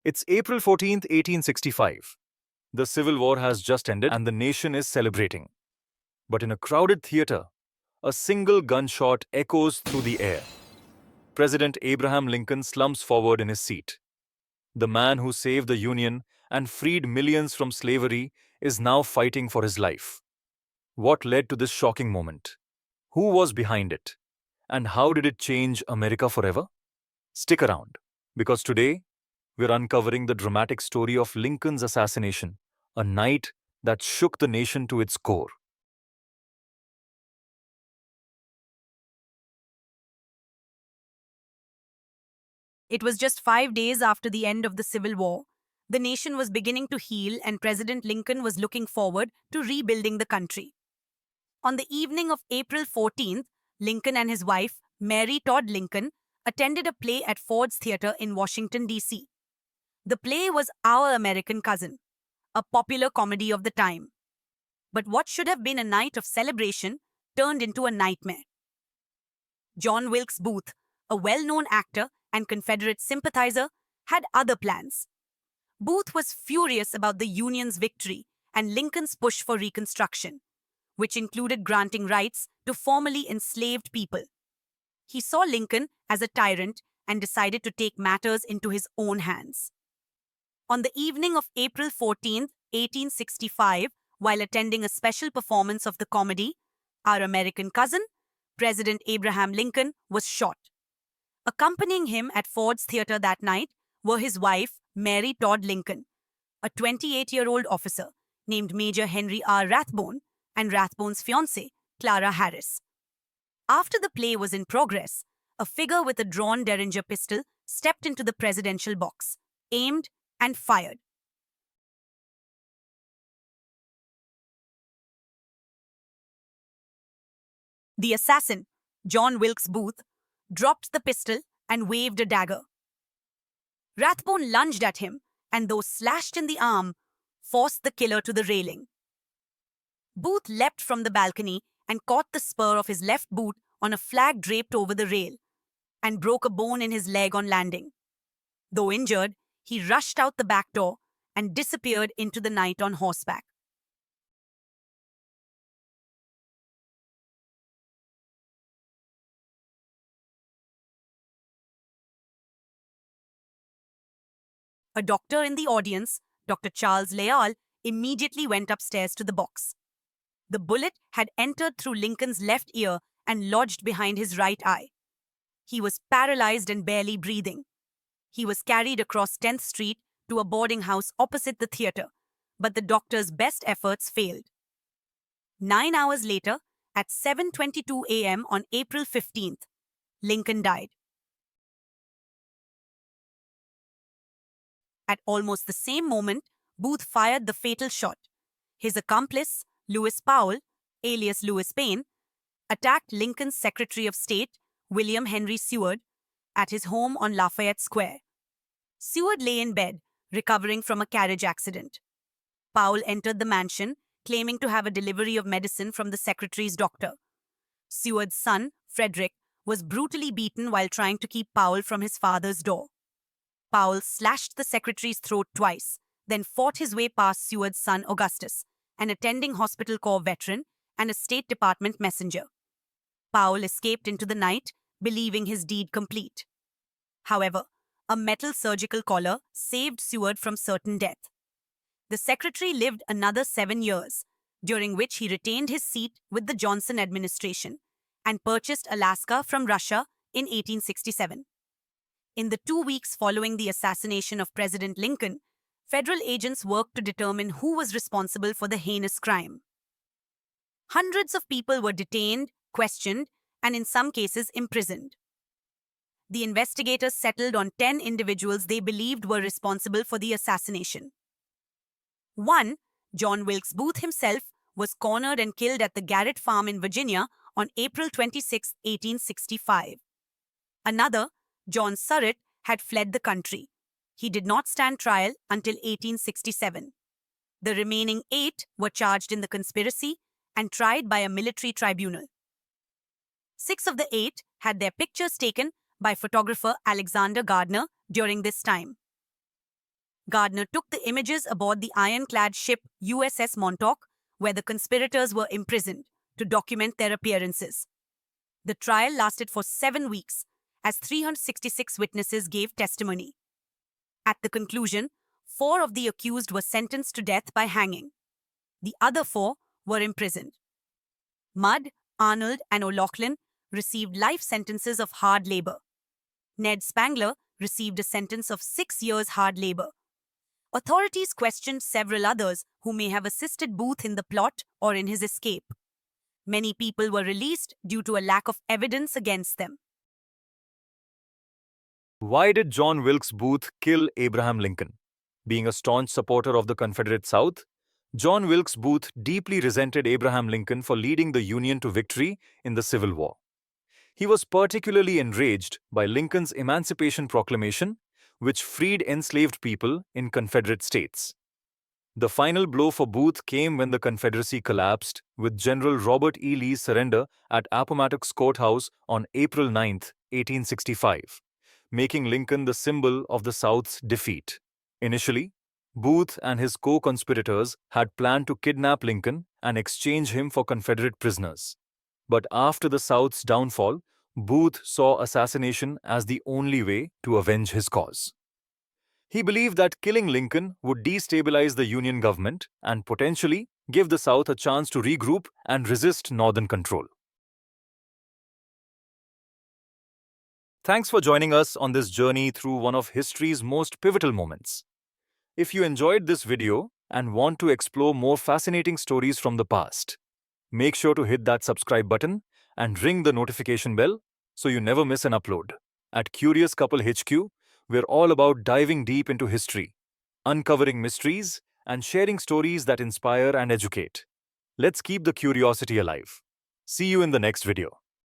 It's April 14th, 1865. The Civil War has just ended and the nation is celebrating. But in a crowded theater, a single gunshot echoes through the air. President Abraham Lincoln slumps forward in his seat. The man who saved the Union and freed millions from slavery is now fighting for his life. What led to this shocking moment? Who was behind it? And how did it change America forever? Stick around, because today we're uncovering the dramatic story of Lincoln's assassination, a night that shook the nation to its core. It was just 5 days after the end of the Civil War. The nation was beginning to heal, and President Lincoln was looking forward to rebuilding the country. On the evening of April 14th, Lincoln and his wife, Mary Todd Lincoln, attended a play at Ford's Theater in Washington, D.C. The play was Our American Cousin, a popular comedy of the time. But what should have been a night of celebration turned into a nightmare. John Wilkes Booth, a well-known actor and Confederate sympathizer, had other plans. Booth was furious about the Union's victory and Lincoln's push for Reconstruction, which included granting rights to formerly enslaved people. He saw Lincoln as a tyrant and decided to take matters into his own hands. On the evening of April 14th, 1865, while attending a special performance of the comedy, Our American Cousin, President Abraham Lincoln was shot. Accompanying him at Ford's Theater that night were his wife, Mary Todd Lincoln, a 28-year-old officer named Major Henry R. Rathbone, and Rathbone's fiancée, Clara Harris. After the play was in progress, a figure with a drawn Derringer pistol stepped into the presidential box, aimed, and fired. The assassin, John Wilkes Booth, dropped the pistol and waved a dagger. Rathbone lunged at him, and though slashed in the arm, forced the killer to the railing. Booth leapt from the balcony and caught the spur of his left boot on a flag draped over the rail, and broke a bone in his leg on landing. Though injured, he rushed out the back door and disappeared into the night on horseback. A doctor in the audience, Dr. Charles Lyall, immediately went upstairs to the box. The bullet had entered through Lincoln's left ear and lodged behind his right eye. He was paralyzed and barely breathing. He was carried across 10th Street to a boarding house opposite the theater, but the doctor's best efforts failed. 9 hours later, at 7:22 a.m. on April 15th, Lincoln died. At almost the same moment, Booth fired the fatal shot. His accomplice, Lewis Powell, alias Lewis Payne, attacked Lincoln's Secretary of State, William Henry Seward, at his home on Lafayette Square. Seward lay in bed, recovering from a carriage accident. Powell entered the mansion, claiming to have a delivery of medicine from the secretary's doctor. Seward's son, Frederick, was brutally beaten while trying to keep Powell from his father's door. Powell slashed the secretary's throat twice, then fought his way past Seward's son Augustus, an attending Hospital Corps veteran and a State Department messenger. Powell escaped into the night, believing his deed complete. However, a metal surgical collar saved Seward from certain death. The secretary lived another 7 years, during which he retained his seat with the Johnson administration and purchased Alaska from Russia in 1867. In the 2 weeks following the assassination of President Lincoln, federal agents worked to determine who was responsible for the heinous crime. Hundreds of people were detained, questioned, and in some cases imprisoned. The investigators settled on 10 individuals they believed were responsible for the assassination. 1. John Wilkes Booth himself was cornered and killed at the Garrett Farm in Virginia on April 26, 1865. Another, John Surratt, had fled the country. He did not stand trial until 1867. The remaining 8 were charged in the conspiracy and tried by a military tribunal. 6 of the 8 had their pictures taken by photographer Alexander Gardner during this time. Gardner took the images aboard the ironclad ship USS Montauk, where the conspirators were imprisoned, to document their appearances. The trial lasted for 7 weeks, as 366 witnesses gave testimony. At the conclusion, 4 of the accused were sentenced to death by hanging. The other 4 were imprisoned. Mudd, Arnold, and O'Loughlin received life sentences of hard labor. Ned Spangler received a sentence of 6 years hard labor. Authorities questioned several others who may have assisted Booth in the plot or in his escape. Many people were released due to a lack of evidence against them. Why did John Wilkes Booth kill Abraham Lincoln? Being a staunch supporter of the Confederate South, John Wilkes Booth deeply resented Abraham Lincoln for leading the Union to victory in the Civil War. He was particularly enraged by Lincoln's Emancipation Proclamation, which freed enslaved people in Confederate states. The final blow for Booth came when the Confederacy collapsed, with General Robert E. Lee's surrender at Appomattox Courthouse on April 9, 1865, making Lincoln the symbol of the South's defeat. Initially, Booth and his co-conspirators had planned to kidnap Lincoln and exchange him for Confederate prisoners. But after the South's downfall, Booth saw assassination as the only way to avenge his cause. He believed that killing Lincoln would destabilize the Union government and potentially give the South a chance to regroup and resist Northern control. Thanks for joining us on this journey through one of history's most pivotal moments. If you enjoyed this video and want to explore more fascinating stories from the past, make sure to hit that subscribe button and ring the notification bell so you never miss an upload. At Curious Couple HQ, we're all about diving deep into history, uncovering mysteries, and sharing stories that inspire and educate. Let's keep the curiosity alive. See you in the next video.